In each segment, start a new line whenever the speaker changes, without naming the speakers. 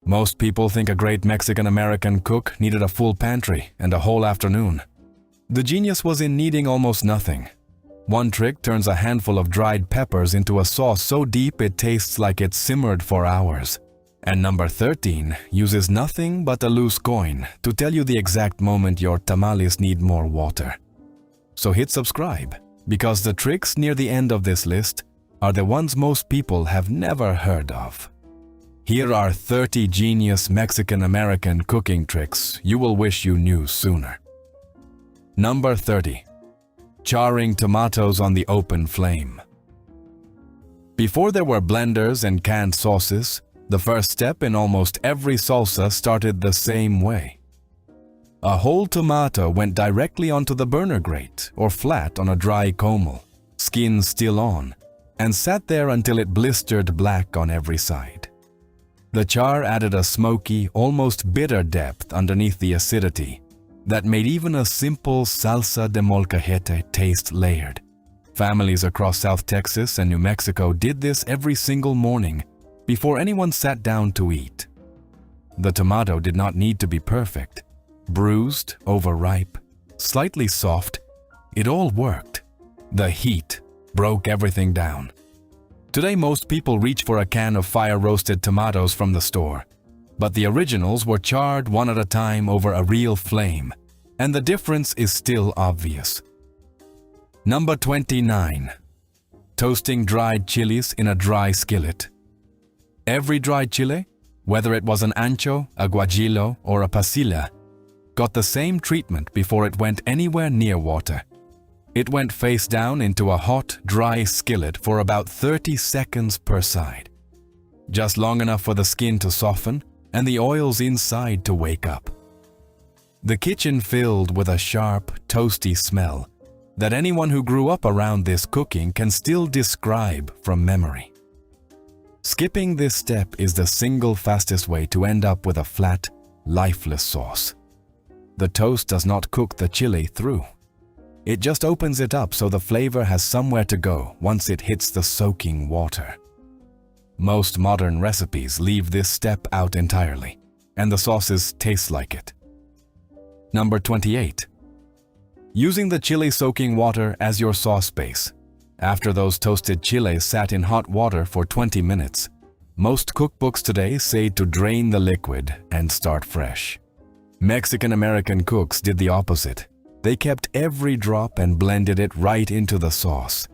Most people think a great Mexican-American cook needed a full pantry and a whole afternoon. The genius was in needing almost nothing. One trick turns a handful of dried peppers into a sauce so deep it tastes like it simmered for hours. And number 13 uses nothing but a loose coin to tell you the exact moment your tamales need more water. So hit subscribe, because the tricks near the end of this list are the ones most people have never heard of. Here are 30 genius Mexican-American cooking tricks you will wish you knew sooner. Number 30. Charring tomatoes on the open flame. Before there were blenders and canned sauces, the first step in almost every salsa started the same way. A whole tomato went directly onto the burner grate or flat on a dry comal, skin still on, and sat there until it blistered black on every side. The char added a smoky, almost bitter depth underneath the acidity that made even a simple salsa de molcajete taste layered. Families across South Texas and New Mexico did this every single morning before anyone sat down to eat. The tomato did not need to be perfect. Bruised, overripe, slightly soft, it all worked. The heat broke everything down. Today most people reach for a can of fire-roasted tomatoes from the store, but the originals were charred one at a time over a real flame, and the difference is still obvious. Number 29. Toasting dried chilies in a dry skillet. Every dried chile, whether it was an ancho, a guajillo, or a pasilla, got the same treatment before it went anywhere near water. It went face down into a hot, dry skillet for about 30 seconds per side. Just long enough for the skin to soften and the oils inside to wake up. The kitchen filled with a sharp, toasty smell that anyone who grew up around this cooking can still describe from memory. Skipping this step is the single fastest way to end up with a flat, lifeless sauce. The toast does not cook the chili through. It just opens it up so the flavor has somewhere to go once it hits the soaking water. Most modern recipes leave this step out entirely, and the sauces taste like it. Number 28. Using the chili soaking water as your sauce base. After those toasted chiles sat in hot water for 20 minutes, most cookbooks today say to drain the liquid and start fresh. Mexican-American cooks did the opposite. They kept every drop and blended it right into the sauce.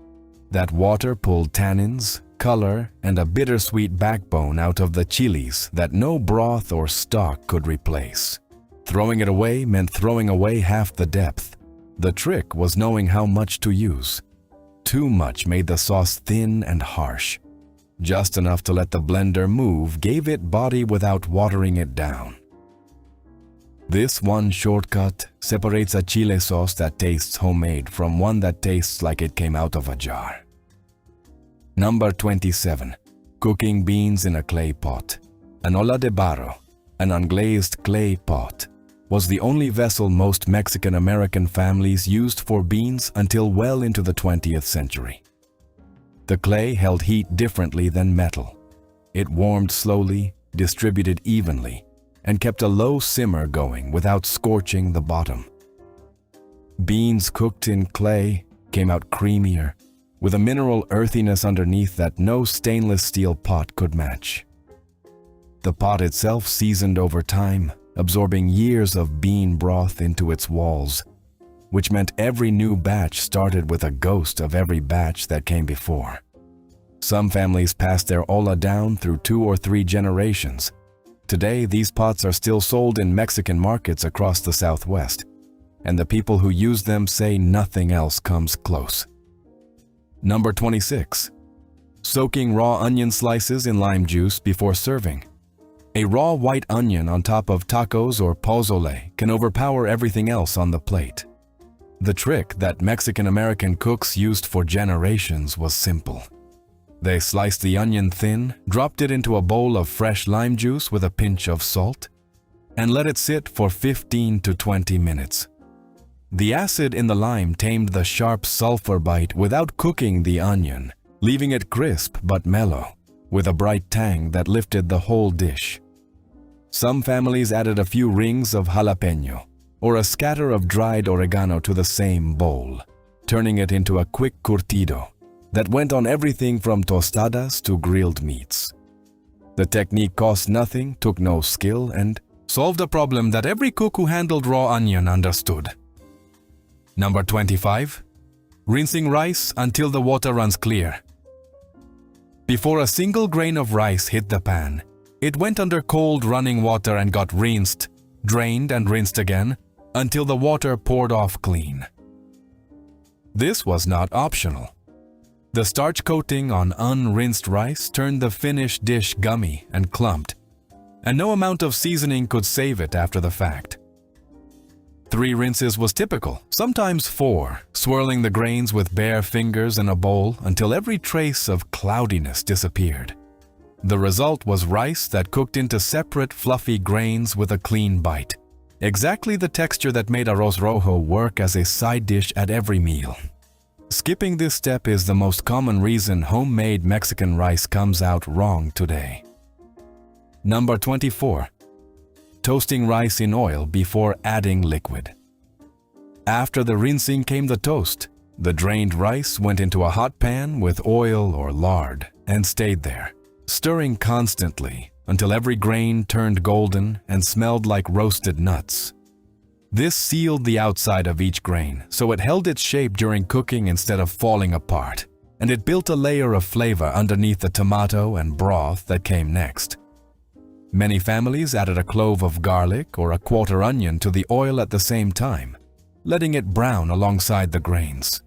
That water pulled tannins, color, and a bittersweet backbone out of the chilies that no broth or stock could replace. Throwing it away meant throwing away half the depth. The trick was knowing how much to use. Too much made the sauce thin and harsh. Just enough to let the blender move gave it body without watering it down. This one shortcut separates a chile sauce that tastes homemade from one that tastes like it came out of a jar. Number 27. Cooking beans in a clay pot. An olla de barro, an unglazed clay pot, was the only vessel most Mexican-American families used for beans until well into the 20th century. The clay held heat differently than metal. It warmed slowly, distributed evenly, and kept a low simmer going without scorching the bottom. Beans cooked in clay came out creamier, with a mineral earthiness underneath that no stainless steel pot could match. The pot itself seasoned over time, absorbing years of bean broth into its walls, which meant every new batch started with a ghost of every batch that came before. Some families passed their olla down through 2 or 3 generations. Today, these pots are still sold in Mexican markets across the Southwest, and the people who use them say nothing else comes close. Number 26. Soaking raw onion slices in lime juice before serving. A raw white onion on top of tacos or pozole can overpower everything else on the plate. The trick that Mexican-American cooks used for generations was simple. They sliced the onion thin, dropped it into a bowl of fresh lime juice with a pinch of salt, and let it sit for 15 to 20 minutes. The acid in the lime tamed the sharp sulfur bite without cooking the onion, leaving it crisp but mellow, with a bright tang that lifted the whole dish. Some families added a few rings of jalapeno or a scatter of dried oregano to the same bowl, turning it into a quick curtido that went on everything from tostadas to grilled meats. The technique cost nothing, took no skill, and solved a problem that every cook who handled raw onion understood. Number 25. Rinsing rice until the water runs clear. Before a single grain of rice hit the pan, it went under cold running water and got rinsed, drained and rinsed again until the water poured off clean. This was not optional. The starch coating on unrinsed rice turned the finished dish gummy and clumped, and no amount of seasoning could save it after the fact. 3 rinses was typical, sometimes 4, swirling the grains with bare fingers in a bowl until every trace of cloudiness disappeared. The result was rice that cooked into separate fluffy grains with a clean bite, exactly the texture that made arroz rojo work as a side dish at every meal. Skipping this step is the most common reason homemade Mexican rice comes out wrong today. Number 24. Toasting rice in oil before adding liquid. After the rinsing came the toast. The drained rice went into a hot pan with oil or lard and stayed there, stirring constantly until every grain turned golden and smelled like roasted nuts. This sealed the outside of each grain, so it held its shape during cooking instead of falling apart, and it built a layer of flavor underneath the tomato and broth that came next. Many families added a clove of garlic or a quarter onion to the oil at the same time, letting it brown alongside the grains.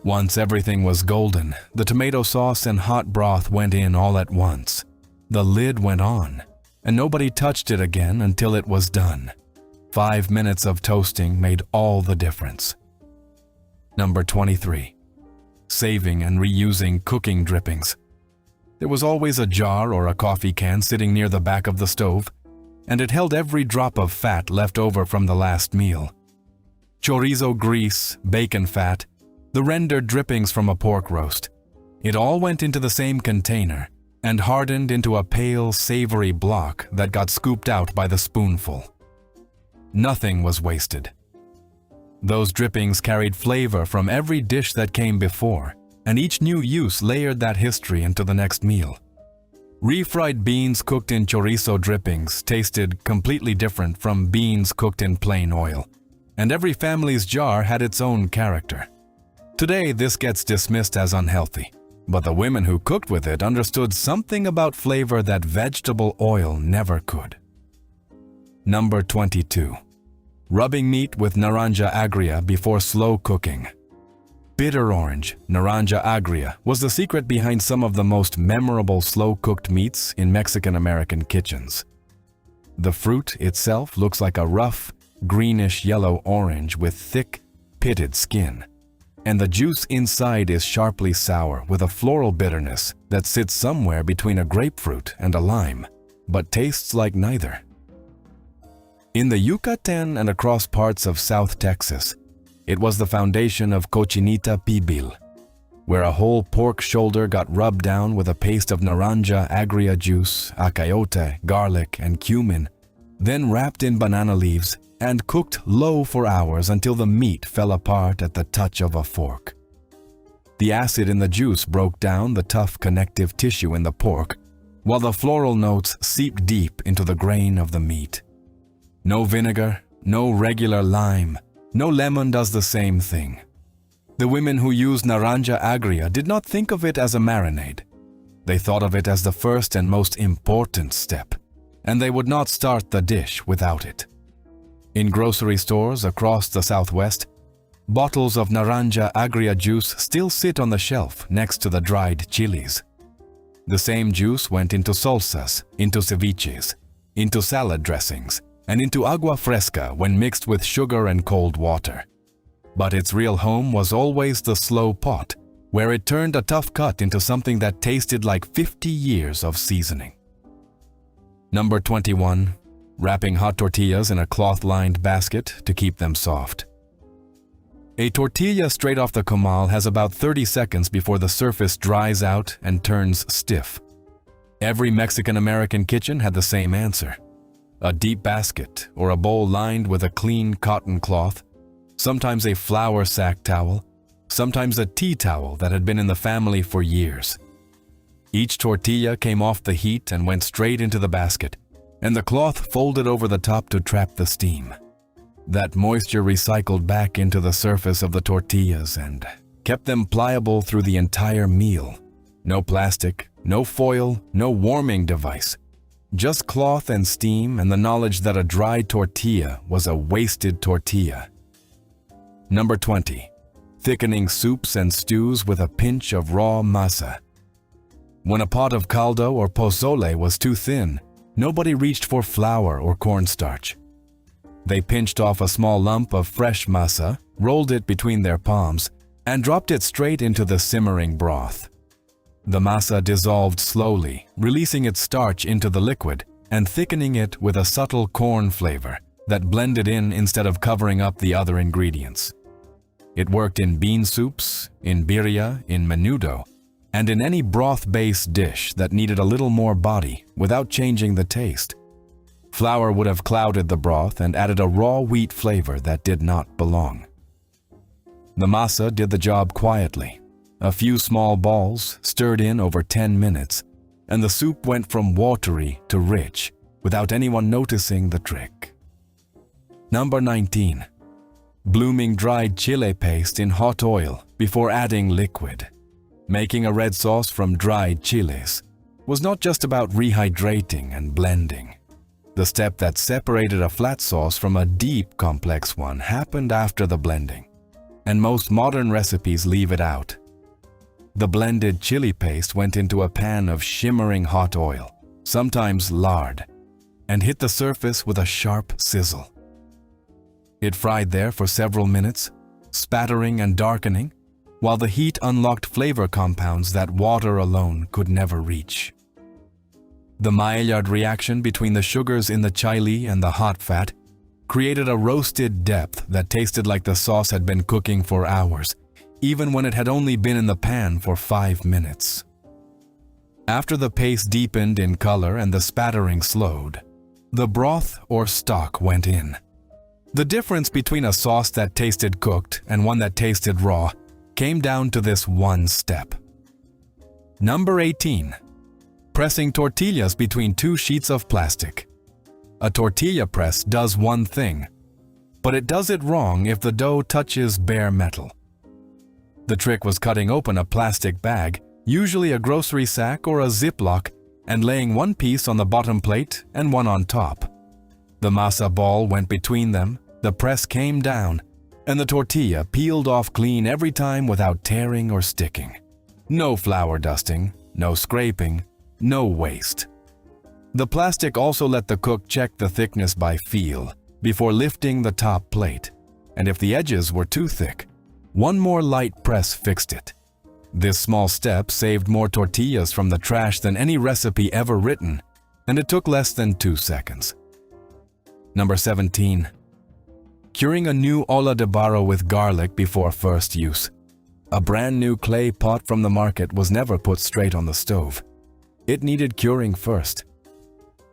Once everything was golden, the tomato sauce and hot broth went in all at once. The lid went on, and nobody touched it again until it was done. 5 minutes of toasting made all the difference. Number 23. Saving and reusing cooking drippings. There was always a jar or a coffee can sitting near the back of the stove, and it held every drop of fat left over from the last meal. Chorizo grease, bacon fat, the rendered drippings from a pork roast. It all went into the same container and hardened into a pale, savory block that got scooped out by the spoonful. Nothing was wasted. Those drippings carried flavor from every dish that came before, and each new use layered that history into the next meal. Refried beans cooked in chorizo drippings tasted completely different from beans cooked in plain oil, and every family's jar had its own character. Today, this gets dismissed as unhealthy, but the women who cooked with it understood something about flavor that vegetable oil never could. Number 22. Rubbing meat with Naranja agria before slow cooking. Bitter orange, Naranja agria, was the secret behind some of the most memorable slow-cooked meats in Mexican-American kitchens. The fruit itself looks like a rough, greenish-yellow orange with thick, pitted skin, and the juice inside is sharply sour with a floral bitterness that sits somewhere between a grapefruit and a lime, but tastes like neither. In the Yucatan and across parts of South Texas, it was the foundation of cochinita pibil, where a whole pork shoulder got rubbed down with a paste of Naranja agria juice, acayote, garlic, and cumin, then wrapped in banana leaves and cooked low for hours until the meat fell apart at the touch of a fork. The acid in the juice broke down the tough connective tissue in the pork, while the floral notes seeped deep into the grain of the meat. No vinegar, no regular lime, no lemon does the same thing. The women who used Naranja agria did not think of it as a marinade. They thought of it as the first and most important step, and they would not start the dish without it. In grocery stores across the Southwest, bottles of Naranja agria juice still sit on the shelf next to the dried chilies. The same juice went into salsas, into ceviches, into salad dressings, and into agua fresca when mixed with sugar and cold water. But its real home was always the slow pot, where it turned a tough cut into something that tasted like 50 years of seasoning. Number 21. Wrapping hot tortillas in a cloth-lined basket to keep them soft. A tortilla straight off the comal has about 30 seconds before the surface dries out and turns stiff. Every Mexican-American kitchen had the same answer. A deep basket or a bowl lined with a clean cotton cloth, sometimes a flour sack towel, sometimes a tea towel that had been in the family for years. Each tortilla came off the heat and went straight into the basket, and the cloth folded over the top to trap the steam. That moisture recycled back into the surface of the tortillas and kept them pliable through the entire meal. No plastic, no foil, no warming device. Just cloth and steam and the knowledge that a dry tortilla was a wasted tortilla. Number 20. Thickening soups and stews with a pinch of raw masa. When a pot of caldo or pozole was too thin, nobody reached for flour or cornstarch. They pinched off a small lump of fresh masa, rolled it between their palms, and dropped it straight into the simmering broth. The masa dissolved slowly, releasing its starch into the liquid and thickening it with a subtle corn flavor that blended in instead of covering up the other ingredients. It worked in bean soups, in birria, in menudo, and in any broth-based dish that needed a little more body without changing the taste. Flour would have clouded the broth and added a raw wheat flavor that did not belong. The masa did the job quietly. A few small balls stirred in over 10 minutes, and the soup went from watery to rich without anyone noticing the trick. Number 19. Blooming dried chile paste in hot oil before adding liquid. Making a red sauce from dried chiles was not just about rehydrating and blending. The step that separated a flat sauce from a deep, complex one happened after the blending, and most modern recipes leave it out. The blended chili paste went into a pan of shimmering hot oil, sometimes lard, and hit the surface with a sharp sizzle. It fried there for several minutes, spattering and darkening, while the heat unlocked flavor compounds that water alone could never reach. The Maillard reaction between the sugars in the chile and the hot fat created a roasted depth that tasted like the sauce had been cooking for hours, even when it had only been in the pan for 5 minutes. After the paste deepened in color and the spattering slowed, the broth or stock went in. The difference between a sauce that tasted cooked and one that tasted raw came down to this one step. Number 18. Pressing tortillas between 2 sheets of plastic. A tortilla press does one thing, but it does it wrong if the dough touches bare metal. The trick was cutting open a plastic bag, usually a grocery sack or a Ziploc, and laying one piece on the bottom plate and one on top. The masa ball went between them, the press came down, and the tortilla peeled off clean every time without tearing or sticking. No flour dusting, no scraping, no waste. The plastic also let the cook check the thickness by feel before lifting the top plate, and if the edges were too thick, one more light press fixed it. This small step saved more tortillas from the trash than any recipe ever written, and it took less than 2 seconds. Number 17. Curing a new olla de barro with garlic before first use. A brand new clay pot from the market was never put straight on the stove. It needed curing first.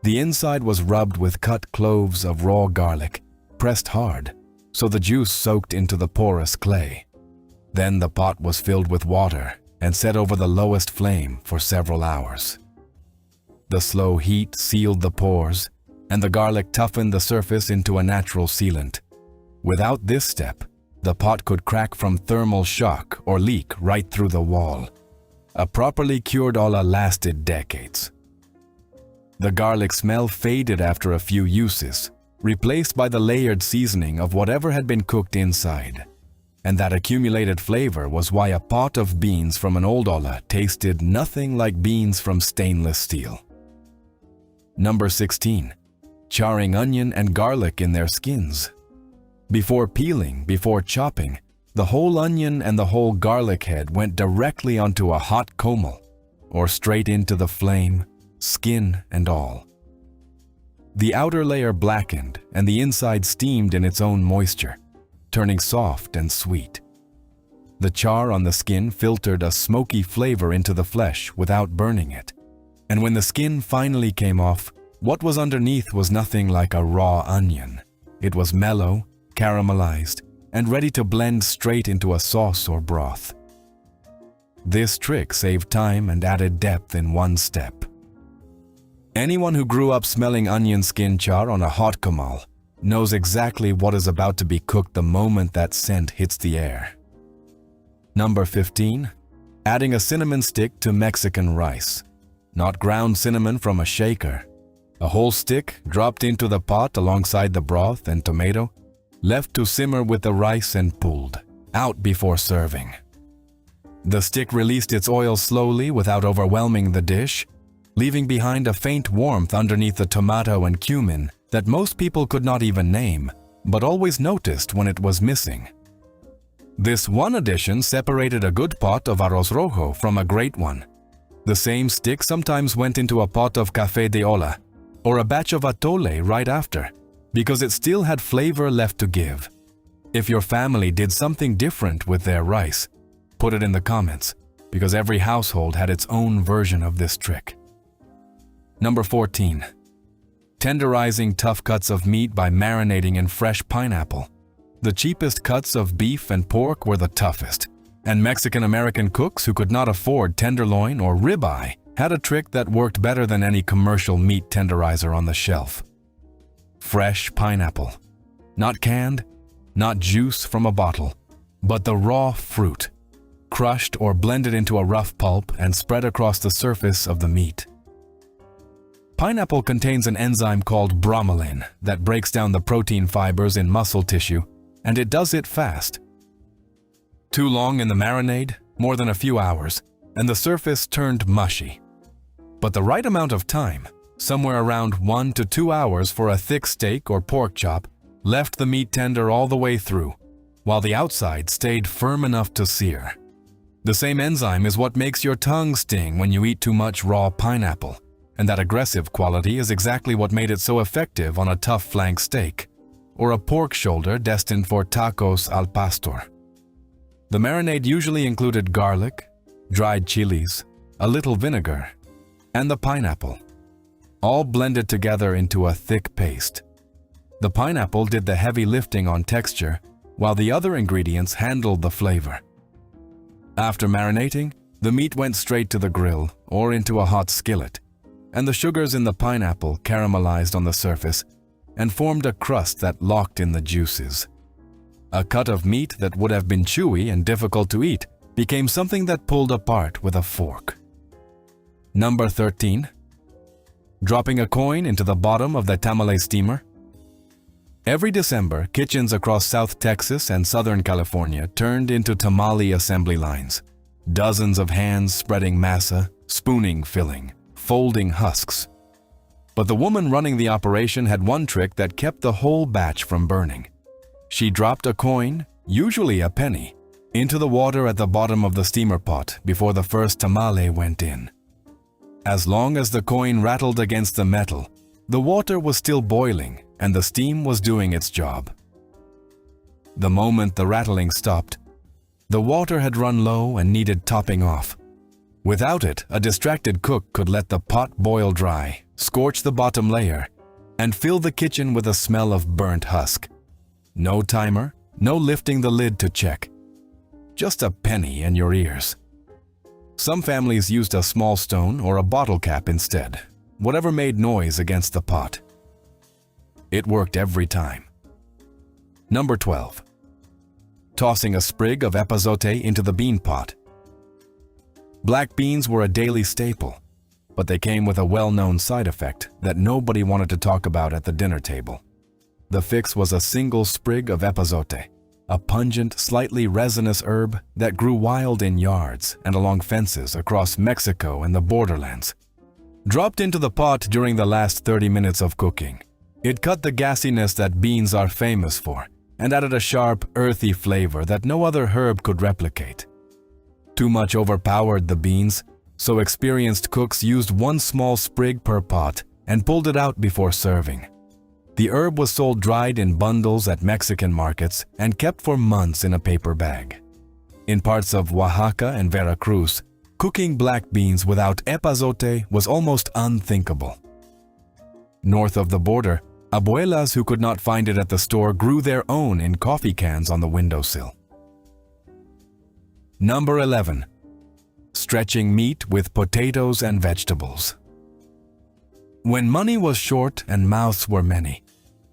The inside was rubbed with cut cloves of raw garlic, pressed hard, so the juice soaked into the porous clay. Then the pot was filled with water and set over the lowest flame for several hours. The slow heat sealed the pores, and the garlic toughened the surface into a natural sealant. Without this step, the pot could crack from thermal shock or leak right through the wall. A properly cured olla lasted decades. The garlic smell faded after a few uses, replaced by the layered seasoning of whatever had been cooked inside. And that accumulated flavor was why a pot of beans from an old olla tasted nothing like beans from stainless steel. Number 16. Charring onion and garlic in their skins. Before peeling, before chopping, the whole onion and the whole garlic head went directly onto a hot comal, or straight into the flame, skin and all. The outer layer blackened and the inside steamed in its own moisture, turning soft and sweet. The char on the skin filtered a smoky flavor into the flesh without burning it, and when the skin finally came off, What was underneath was nothing like a raw onion. It was mellow, caramelized, and ready to blend straight into a sauce or broth. This trick saved time and added depth in one step. Anyone who grew up smelling onion skin char on a hot comal knows exactly what is about to be cooked the moment that scent hits the air. Number 15. Adding a cinnamon stick to Mexican rice. Not ground cinnamon from a shaker. A whole stick dropped into the pot alongside the broth and tomato, left to simmer with the rice and pulled out before serving. The stick released its oil slowly without overwhelming the dish, leaving behind a faint warmth underneath the tomato and cumin that most people could not even name, but always noticed when it was missing. This one addition separated a good pot of arroz rojo from a great one. The same stick sometimes went into a pot of café de olla or a batch of atole right after, because it still had flavor left to give. If your family did something different with their rice, put it in the comments, because every household had its own version of this trick. Number 14. Tenderizing tough cuts of meat by marinating in fresh pineapple. The cheapest cuts of beef and pork were the toughest, and Mexican-American cooks who could not afford tenderloin or ribeye had a trick that worked better than any commercial meat tenderizer on the shelf. Fresh pineapple. Not canned, not juice from a bottle, but the raw fruit, crushed or blended into a rough pulp and spread across the surface of the meat. Pineapple contains an enzyme called bromelain that breaks down the protein fibers in muscle tissue, and it does it fast. Too long in the marinade, more than a few hours, and the surface turned mushy. But the right amount of time, somewhere around 1 to 2 hours for a thick steak or pork chop, left the meat tender all the way through, while the outside stayed firm enough to sear. The same enzyme is what makes your tongue sting when you eat too much raw pineapple, and that aggressive quality is exactly what made it so effective on a tough flank steak, or a pork shoulder destined for tacos al pastor. The marinade usually included garlic, dried chilies, a little vinegar, and the pineapple, all blended together into a thick paste. The pineapple did the heavy lifting on texture, while the other ingredients handled the flavor. After marinating, the meat went straight to the grill or into a hot skillet, and the sugars in the pineapple caramelized on the surface and formed a crust that locked in the juices. A cut of meat that would have been chewy and difficult to eat became something that pulled apart with a fork. Number 13. Dropping a coin into the bottom of the tamale steamer. Every December, kitchens across South Texas and Southern California turned into tamale assembly lines. Dozens of hands spreading masa, spooning filling, folding husks. But the woman running the operation had one trick that kept the whole batch from burning. She dropped a coin, usually a penny, into the water at the bottom of the steamer pot before the first tamale went in. As long as the coin rattled against the metal, the water was still boiling and the steam was doing its job. The moment the rattling stopped, the water had run low and needed topping off. Without it, a distracted cook could let the pot boil dry, scorch the bottom layer, and fill the kitchen with a smell of burnt husk. No timer, no lifting the lid to check. Just a penny in your ears. Some families used a small stone or a bottle cap instead, whatever made noise against the pot. It worked every time. Number 12. Tossing a sprig of epazote into the bean pot. Black beans were a daily staple, but they came with a well-known side effect that nobody wanted to talk about at the dinner table. The fix was a single sprig of epazote, a pungent, slightly resinous herb that grew wild in yards and along fences across Mexico and the borderlands. Dropped into the pot during the last 30 minutes of cooking, it cut the gassiness that beans are famous for and added a sharp, earthy flavor that no other herb could replicate. Too much overpowered the beans, so experienced cooks used one small sprig per pot and pulled it out before serving. The herb was sold dried in bundles at Mexican markets and kept for months in a paper bag. In parts of Oaxaca and Veracruz, cooking black beans without epazote was almost unthinkable. North of the border, abuelas who could not find it at the store grew their own in coffee cans on the windowsill. Number 11. Stretching meat with potatoes and vegetables. When money was short and mouths were many,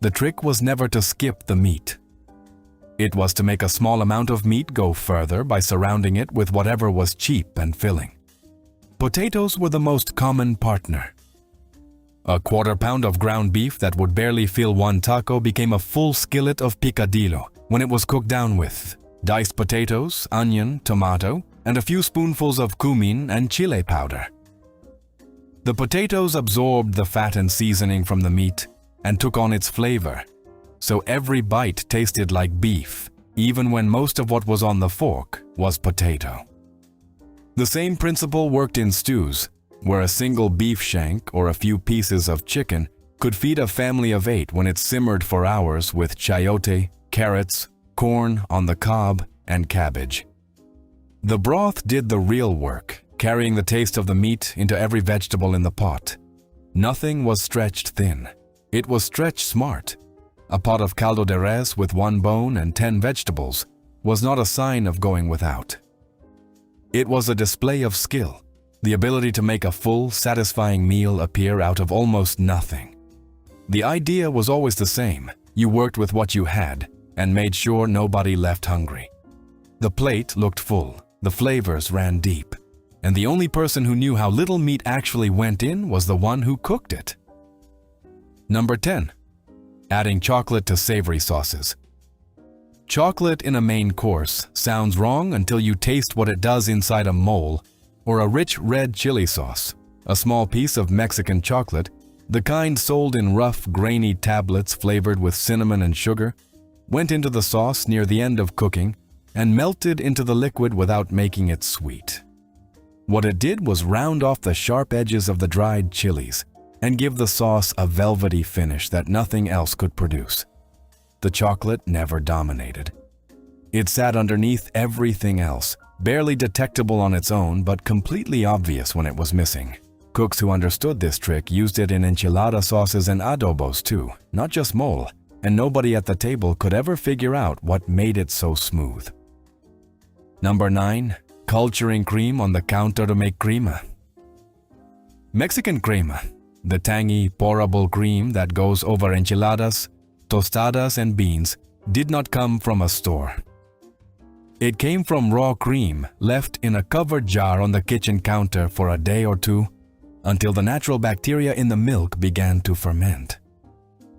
the trick was never to skip the meat. It was to make a small amount of meat go further by surrounding it with whatever was cheap and filling. Potatoes were the most common partner. A quarter pound of ground beef that would barely fill one taco became a full skillet of picadillo when it was cooked down with diced potatoes, onion, tomato, and a few spoonfuls of cumin and chile powder. The potatoes absorbed the fat and seasoning from the meat and took on its flavor, so every bite tasted like beef, even when most of what was on the fork was potato. The same principle worked in stews, where a single beef shank or a few pieces of chicken could feed a family of 8 when it simmered for hours with chayote, carrots, corn on the cob, and cabbage. The broth did the real work, carrying the taste of the meat into every vegetable in the pot. Nothing was stretched thin. It was stretched smart. A pot of caldo de res with 1 bone and 10 vegetables was not a sign of going without. It was a display of skill, the ability to make a full, satisfying meal appear out of almost nothing. The idea was always the same. You worked with what you had and made sure nobody left hungry. The plate looked full, the flavors ran deep, and the only person who knew how little meat actually went in was the one who cooked it. Number 10. Adding chocolate to savory sauces. Chocolate in a main course sounds wrong until you taste what it does inside a mole or a rich red chili sauce, a small piece of Mexican chocolate, the kind sold in rough, grainy tablets flavored with cinnamon and sugar, went into the sauce near the end of cooking and melted into the liquid without making it sweet. What it did was round off the sharp edges of the dried chilies and give the sauce a velvety finish that nothing else could produce. The chocolate never dominated. It sat underneath everything else, barely detectable on its own but completely obvious when it was missing. Cooks who understood this trick used it in enchilada sauces and adobos too, not just mole, and nobody at the table could ever figure out what made it so smooth. Number 9. Culturing cream on the counter to make crema. Mexican crema, the tangy, pourable cream that goes over enchiladas, tostadas, and beans, did not come from a store. It came from raw cream left in a covered jar on the kitchen counter for a day or two until the natural bacteria in the milk began to ferment.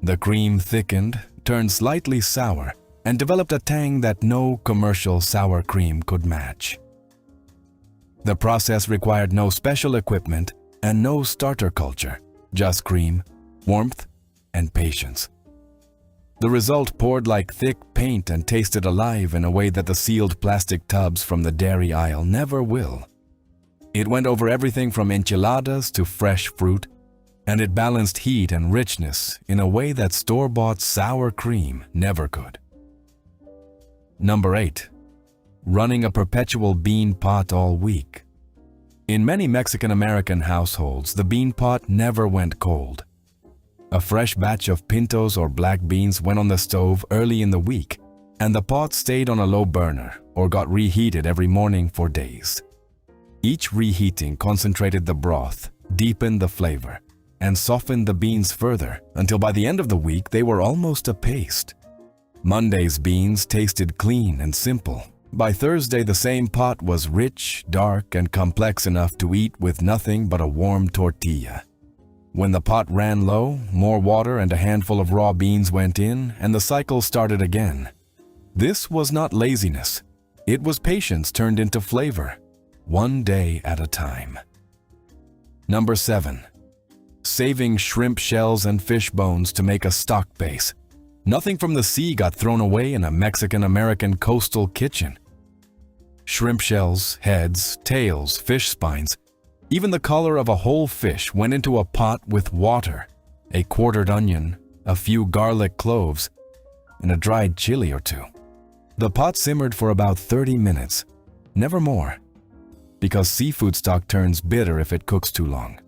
The cream thickened, turned slightly sour, and developed a tang that no commercial sour cream could match. The process required no special equipment and no starter culture, just cream, warmth, and patience. The result poured like thick paint and tasted alive in a way that the sealed plastic tubs from the dairy aisle never will. It went over everything from enchiladas to fresh fruit, and it balanced heat and richness in a way that store-bought sour cream never could. Number 8. Running a perpetual bean pot all week. In many Mexican-American households, the bean pot never went cold. A fresh batch of pintos or black beans went on the stove early in the week, and the pot stayed on a low burner or got reheated every morning for days. Each reheating concentrated the broth, deepened the flavor, and softened the beans further until by the end of the week they were almost a paste. Monday's beans tasted clean and simple. By Thursday, the same pot was rich, dark, and complex enough to eat with nothing but a warm tortilla. When the pot ran low, more water and a handful of raw beans went in, and the cycle started again. This was not laziness. It was patience turned into flavor, one day at a time. Number 7. Saving shrimp shells and fish bones to make a stock base. Nothing from the sea got thrown away in a Mexican-American coastal kitchen. Shrimp shells, heads, tails, fish spines, even the color of a whole fish went into a pot with water, a quartered onion, a few garlic cloves, and a dried chili or two. The pot simmered for about 30 minutes, never more, because seafood stock turns bitter if it cooks too long.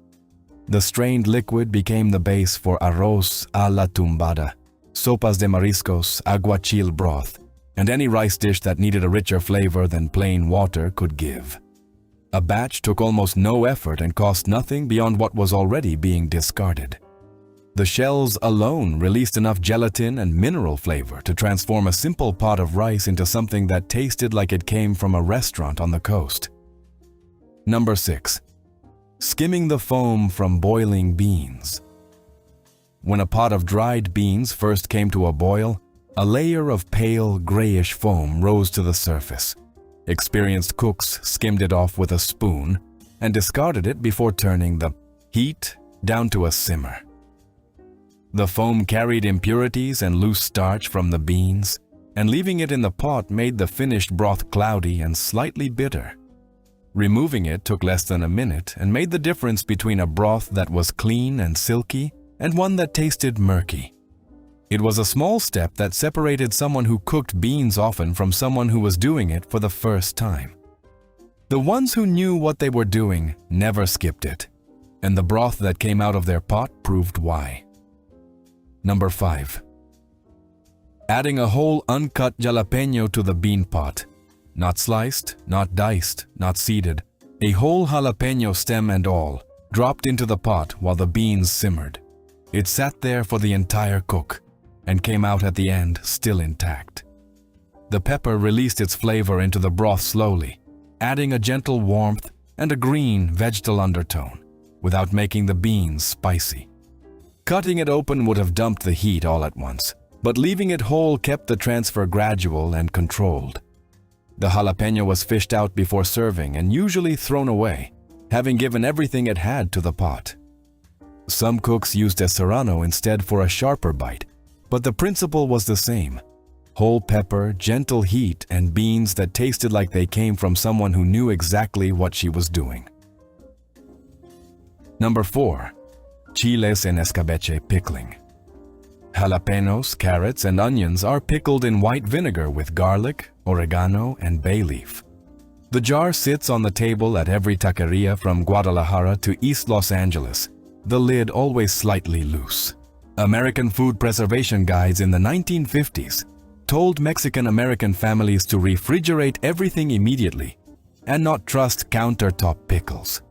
The strained liquid became the base for arroz a la tumbada, sopas de mariscos, aguachil broth, and any rice dish that needed a richer flavor than plain water could give. A batch took almost no effort and cost nothing beyond what was already being discarded. The shells alone released enough gelatin and mineral flavor to transform a simple pot of rice into something that tasted like it came from a restaurant on the coast. Number 6. Skimming the foam from boiling beans. When a pot of dried beans first came to a boil, a layer of pale, grayish foam rose to the surface. Experienced cooks skimmed it off with a spoon and discarded it before turning the heat down to a simmer. The foam carried impurities and loose starch from the beans, and leaving it in the pot made the finished broth cloudy and slightly bitter. Removing it took less than a minute and made the difference between a broth that was clean and silky and one that tasted murky. It was a small step that separated someone who cooked beans often from someone who was doing it for the first time. The ones who knew what they were doing never skipped it, and the broth that came out of their pot proved why. Number 5. Adding a whole uncut jalapeno to the bean pot. Not sliced, not diced, not seeded. A whole jalapeno stem and all, dropped into the pot while the beans simmered. It sat there for the entire cook, and came out at the end still intact. The pepper released its flavor into the broth slowly, adding a gentle warmth and a green vegetal undertone, without making the beans spicy. Cutting it open would have dumped the heat all at once, but leaving it whole kept the transfer gradual and controlled. The jalapeno was fished out before serving and usually thrown away, having given everything it had to the pot. Some cooks used a serrano instead for a sharper bite, but the principle was the same. Whole pepper, gentle heat, and beans that tasted like they came from someone who knew exactly what she was doing. Number 4. Chiles en escabeche pickling. Jalapenos, carrots, and onions are pickled in white vinegar with garlic, oregano, and bay leaf. The jar sits on the table at every taqueria from Guadalajara to East Los Angeles, the lid always slightly loose. American food preservation guides in the 1950s told Mexican-American families to refrigerate everything immediately and not trust countertop pickles.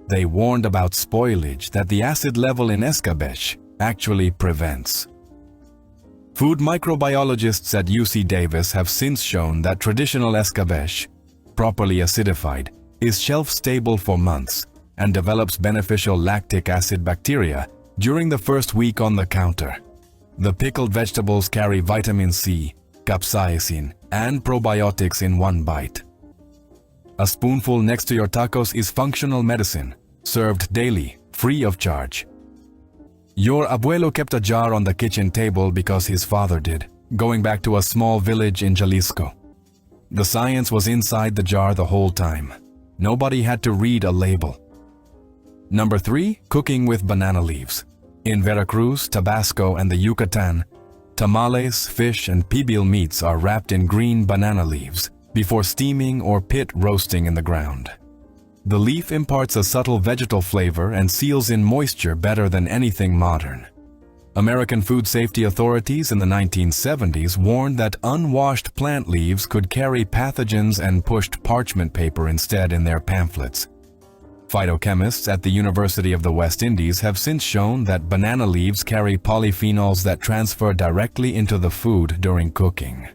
They warned about spoilage that the acid level in escabeche actually prevents. Food microbiologists at UC Davis have since shown that traditional escabeche, properly acidified, is shelf-stable for months and develops beneficial lactic acid bacteria during the first week on the counter. The pickled vegetables carry vitamin C, capsaicin, and probiotics in one bite. A spoonful next to your tacos is functional medicine, served daily, free of charge. Your abuelo kept a jar on the kitchen table because his father did, going back to a small village in Jalisco. The science was inside the jar the whole time. Nobody had to read a label. Number 3. Cooking with banana leaves. In Veracruz, Tabasco, and the Yucatan, tamales, fish, and pibil meats are wrapped in green banana leaves before steaming or pit roasting in the ground. The leaf imparts a subtle vegetal flavor and seals in moisture better than anything modern. American food safety authorities in the 1970s warned that unwashed plant leaves could carry pathogens and pushed parchment paper instead in their pamphlets. Phytochemists at the University of the West Indies have since shown that banana leaves carry polyphenols that transfer directly into the food during cooking.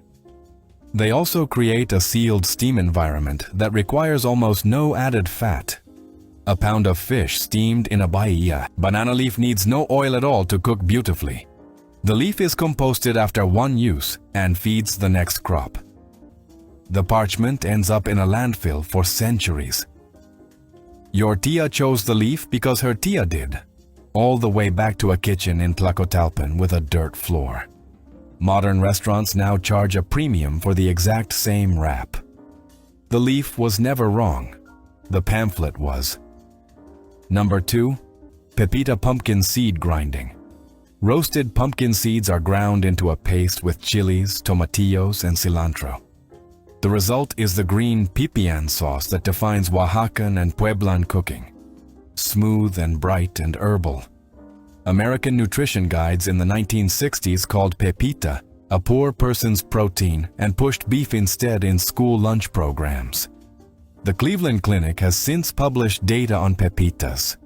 They also create a sealed steam environment that requires almost no added fat. A pound of fish steamed in a bahia, banana leaf needs no oil at all to cook beautifully. The leaf is composted after one use and feeds the next crop. The parchment ends up in a landfill for centuries. Your tia chose the leaf because her tia did, all the way back to a kitchen in Tlacotalpan with a dirt floor. Modern restaurants now charge a premium for the exact same wrap. The leaf was never wrong. The pamphlet was. Number 2. Pepita pumpkin seed grinding. Roasted pumpkin seeds are ground into a paste with chilies, tomatillos, and cilantro. The result is the green pipián sauce that defines Oaxacan and Pueblan cooking. smooth and bright and herbal. American nutrition guides in the 1960s called pepita a poor person's protein and pushed beef instead in school lunch programs. The Cleveland Clinic has since published data on pepitas.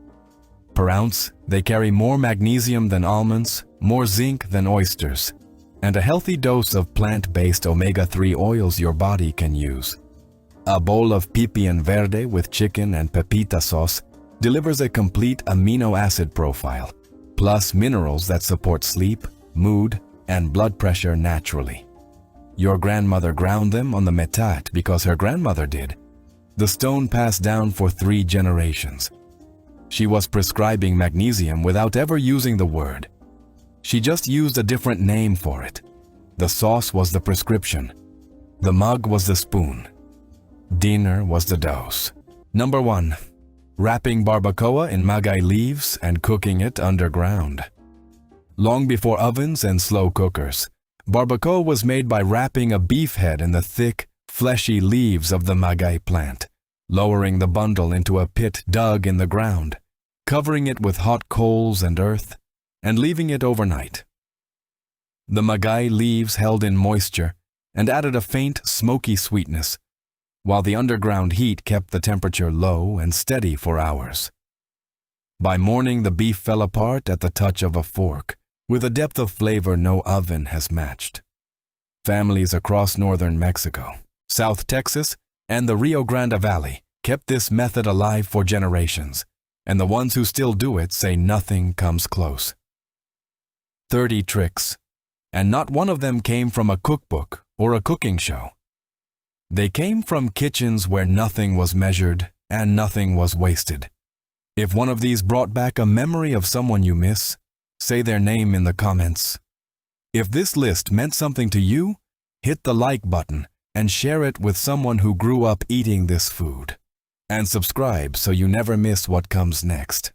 Per ounce, they carry more magnesium than almonds, more zinc than oysters, and a healthy dose of plant-based omega-3 oils your body can use. A bowl of pipián verde with chicken and pepita sauce delivers a complete amino acid profile, plus minerals that support sleep, mood, and blood pressure naturally. Your grandmother ground them on the metate because her grandmother did. The stone passed down for 3 generations. She was prescribing magnesium without ever using the word. She just used a different name for it. The sauce was the prescription. The mug was the spoon. Dinner was the dose. Number 1. Wrapping barbacoa in maguey leaves and cooking it underground. Long before ovens and slow cookers, barbacoa was made by wrapping a beef head in the thick, fleshy leaves of the maguey plant, lowering the bundle into a pit dug in the ground, covering it with hot coals and earth, and leaving it overnight. The maguey leaves held in moisture and added a faint, smoky sweetness, while the underground heat kept the temperature low and steady for hours. By morning, the beef fell apart at the touch of a fork, with a depth of flavor no oven has matched. Families across northern Mexico, South Texas, and the Rio Grande Valley kept this method alive for generations, and the ones who still do it say nothing comes close. 30 tricks, and not one of them came from a cookbook or a cooking show. They came from kitchens where nothing was measured and nothing was wasted. If one of these brought back a memory of someone you miss, say their name in the comments. If this list meant something to you, hit the like button and share it with someone who grew up eating this food. And subscribe so you never miss what comes next.